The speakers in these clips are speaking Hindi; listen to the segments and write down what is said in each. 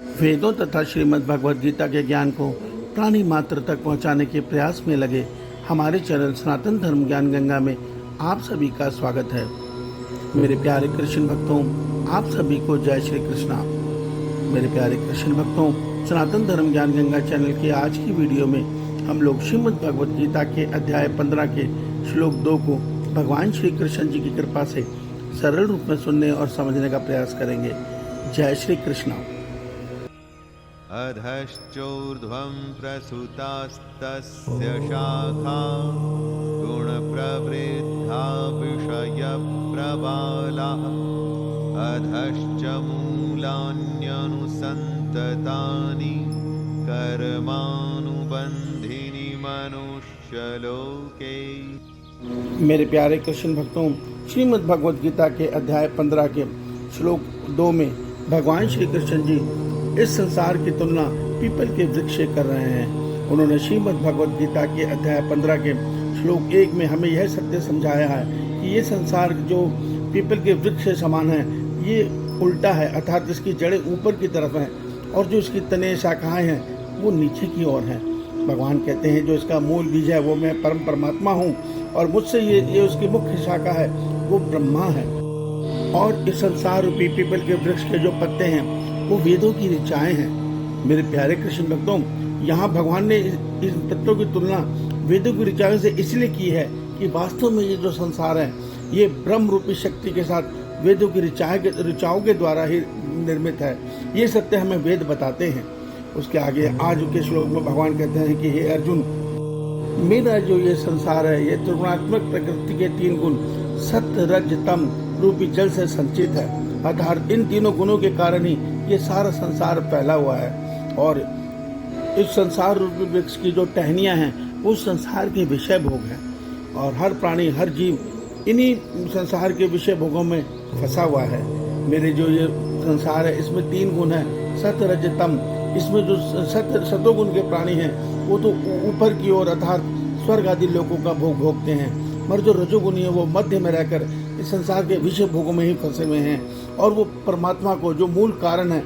वेदों तथा श्रीमद् भगवद गीता के ज्ञान को प्राणी मात्र तक पहुंचाने के प्रयास में लगे हमारे चैनल सनातन धर्म ज्ञान गंगा में आप सभी का स्वागत है। मेरे प्यारे कृष्ण भक्तों, आप सभी को जय श्री कृष्णा। मेरे प्यारे कृष्ण भक्तों, सनातन धर्म ज्ञान गंगा चैनल के आज की वीडियो में हम लोग श्रीमद् भगवद गीता के अध्याय 15 के श्लोक 2 को भगवान श्री कृष्ण जी की कृपा से सरल रूप में सुनने और समझने का प्रयास करेंगे। जय श्री कृष्णा। अधश्चोर्ध्वं प्रसुतास्तस्य शाखा गुणप्रवृद्धा विषयप्रबालाः अधश्च मूलान्यनुसन्ततानि कर्मानुबन्धीनि मनुष्यलोके। मेरे प्यारे कृष्ण भक्तों, श्रीमद् भगवद गीता के अध्याय 15 के श्लोक 2 में भगवान श्री कृष्ण जी इस संसार की तुलना पीपल के वृक्ष से कर रहे हैं। उन्होंने श्रीमद् भगवद गीता के अध्याय 15 के श्लोक 1 में हमें यह सत्य समझाया है कि ये संसार जो पीपल के वृक्ष से समान है, ये उल्टा है, अर्थात इसकी जड़ें ऊपर की तरफ हैं और जो इसकी तने शाखाएं हैं वो नीचे की ओर हैं। भगवान कहते हैं जो इसका मूल बीज है वो मैं परम परमात्मा हूँ और मुझसे ये उसकी मुख्य शाखा है वो ब्रह्मा है। और इस संसार रूपी पीपल के वृक्ष के जो पत्ते हैं वो वेदों की ऋचाएं हैं। मेरे प्यारे कृष्ण भक्तों, यहाँ भगवान ने इन पत्तों की तुलना वेदों की ऋचाओं से इसलिए की है कि वास्तव में ये जो संसार है ये ब्रह्म रूपी शक्ति के साथ वेदों की ऋचाओं के द्वारा ही निर्मित है। ये सत्य हमें वेद बताते हैं। उसके आगे आज के श्लोक में भगवान कहते हैं कि हे अर्जुन, मेरा जो ये संसार है ये त्रिगुणात्मक प्रकृति के 3 गुण सत्य रज तम रूपी जल से संचित है। अर्थात इन तीनों गुणों के कारण ही ये सारा संसार फैला हुआ है और इस संसार रूपी वृक्ष की जो टहनियाँ हैं वो संसार के विषय भोग हैं और हर प्राणी हर जीव इन्हीं संसार के विषय भोगों में फंसा हुआ है। मेरे जो ये संसार है इसमें 3 गुण है सत्य रज तम। इसमें जो सतोगुण के प्राणी हैं वो तो ऊपर की ओर अर्थात स्वर्ग आदि लोकों का भोग भोगते हैं, मगर जो रजोगुणी है वो मध्य में रहकर इस संसार के विषय भोगों में ही फंसे हुए हैं और वो परमात्मा को जो मूल कारण है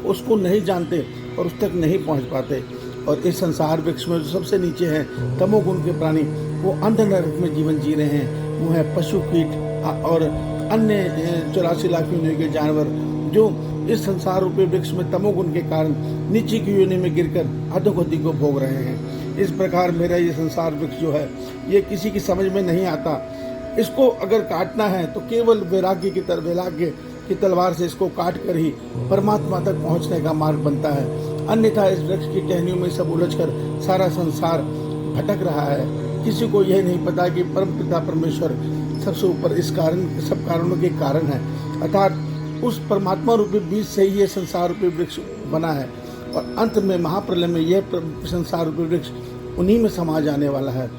उसको नहीं जानते और उस तक नहीं पहुंच पाते। और इस संसार वृक्ष में जो सबसे नीचे है तमोगुण के प्राणी वो अंध नरक में जीवन जी रहे हैं। वो है पशु कीट और अन्य 84 लाख योनि के जानवर जो इस संसार रूपी वृक्ष में तमोगुण के कारण नीचे की योनि में गिरकर अधोगति को भोग रहे हैं। इस प्रकार मेरा ये संसार वृक्ष जो है ये किसी की समझ में नहीं आता। इसको अगर काटना है तो केवल वैराग्य की तलवार से इसको काट कर ही परमात्मा तक पहुंचने का मार्ग बनता है। अन्यथा इस वृक्ष की टहनियों में सब उलझकर सारा संसार भटक रहा है। किसी को यह नहीं पता कि परमपिता परमेश्वर सबसे ऊपर इस कारण सब कारणों के कारण है, अर्थात उस परमात्मा रूपी बीज से ही ये संसार रूपी वृक्ष बना है और अंत में महाप्रलय में यह संसार रूपी वृक्ष उन्हीं में समा जाने वाला है।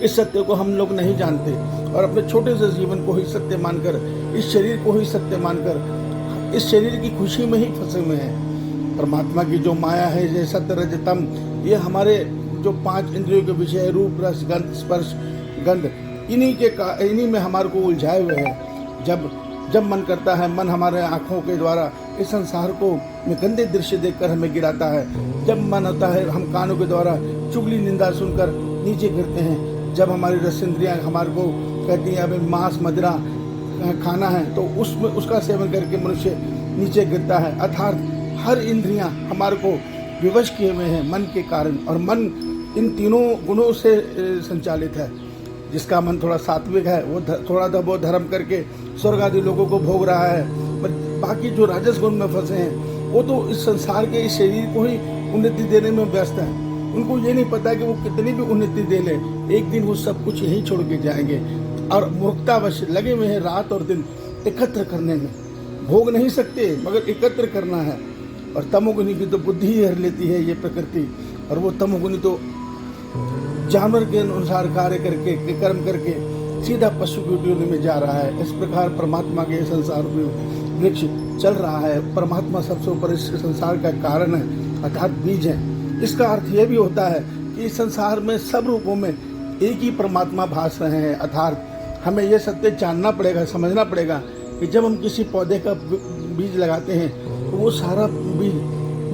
इस सत्य को हम लोग नहीं जानते और अपने छोटे से जीवन को ही सत्य मानकर, इस शरीर को ही सत्य मानकर इस शरीर की खुशी में ही फंसे हुए हैं। परमात्मा की जो माया है ये सत्य रज तम, ये हमारे जो 5 इंद्रियों के विषय रूप रस गंध स्पर्श गंध इन्हीं में हमारे को उलझाए हुए हैं। जब मन करता है मन हमारे आँखों के द्वारा इस संसार को गंदे दृश्य देखकर हमें गिराता है। जब मन होता है हम कानों के द्वारा चुगली निंदा सुनकर नीचे गिरते हैं। जब हमारी रस इंद्रियाँ हमारे को कहती हैं अभी मांस मदिरा खाना है तो उसका सेवन करके मनुष्य नीचे गिरता है। अर्थात हर इंद्रियाँ हमारे को विवश किए हुए हैं मन के कारण और मन इन तीनों गुणों से संचालित है। जिसका मन थोड़ा सात्विक है वो थोड़ा बहुत धर्म करके स्वर्ग आदि लोगों को भोग रहा है, पर बाकी जो राजस गुण में फंसे हैं वो तो इस संसार के इस शरीर को ही उन्नति देने में व्यस्त हैं। उनको ये नहीं पता कि वो कितनी भी उन्नति दे ले एक दिन वो सब कुछ यहीं छोड़ के जाएंगे और मूर्खतावश लगे हुए हैं रात और दिन एकत्र करने में। भोग नहीं सकते मगर एकत्र करना है। और तमोगुनी की तो बुद्धि ही हर लेती है ये प्रकृति, और वो तमोगुनी तो जानवर के अनुसार कार्य करके कर्म करके सीधा पशु की योनि में जा रहा है। इस प्रकार परमात्मा के संसार में वृक्ष चल रहा है। परमात्मा सबसे ऊपर इस संसार का कारण है अर्थात बीज है। इसका अर्थ यह भी होता है कि इस संसार में सब रूपों में एक ही परमात्मा भास रहे हैं। अर्थात हमें यह सत्य जानना पड़ेगा, समझना पड़ेगा कि जब हम किसी पौधे का बीज लगाते हैं वो सारा बीज,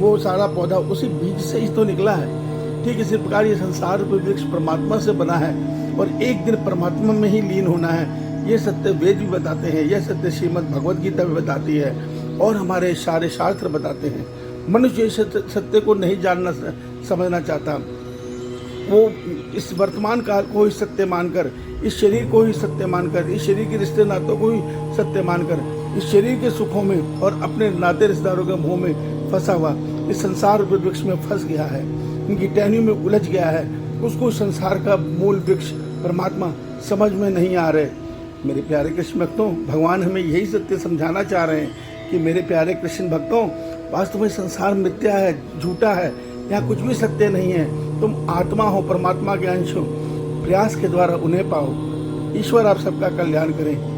वो सारा पौधा उसी बीज से ही तो निकला है। ठीक इसी प्रकार ये संसार रूपी वृक्ष परमात्मा से बना है और एक दिन परमात्मा में ही लीन होना है। ये सत्य वेद भी बताते हैं, यह सत्य श्रीमद् भगवद गीता भी बताती है और हमारे सारे शास्त्र बताते हैं। मनुष्य इस सत्य को नहीं जानना समझना चाहता। वो इस वर्तमान काल को ही सत्य मानकर, इस शरीर को ही सत्य मानकर, इस शरीर के रिश्ते नातों को ही सत्य मानकर, इस शरीर के सुखों में और अपने नाते रिश्तेदारों के मोह में फंसा हुआ इस संसार रूपी वृक्ष में फंस गया है, इनकी टहनियों में उलझ गया है। उसको संसार का मूल वृक्ष परमात्मा समझ में नहीं आ रहे। मेरे प्यारे कृष्ण भक्तों, भगवान हमें यही सत्य समझाना चाह रहे हैं कि मेरे प्यारे कृष्ण भक्तों, वास्तव में संसार मिथ्या है, झूठा है, यहाँ कुछ भी सत्य नहीं है। तुम आत्मा हो, परमात्मा के अंश हो, प्रयास के द्वारा उन्हें पाओ। ईश्वर आप सबका कल्याण करें।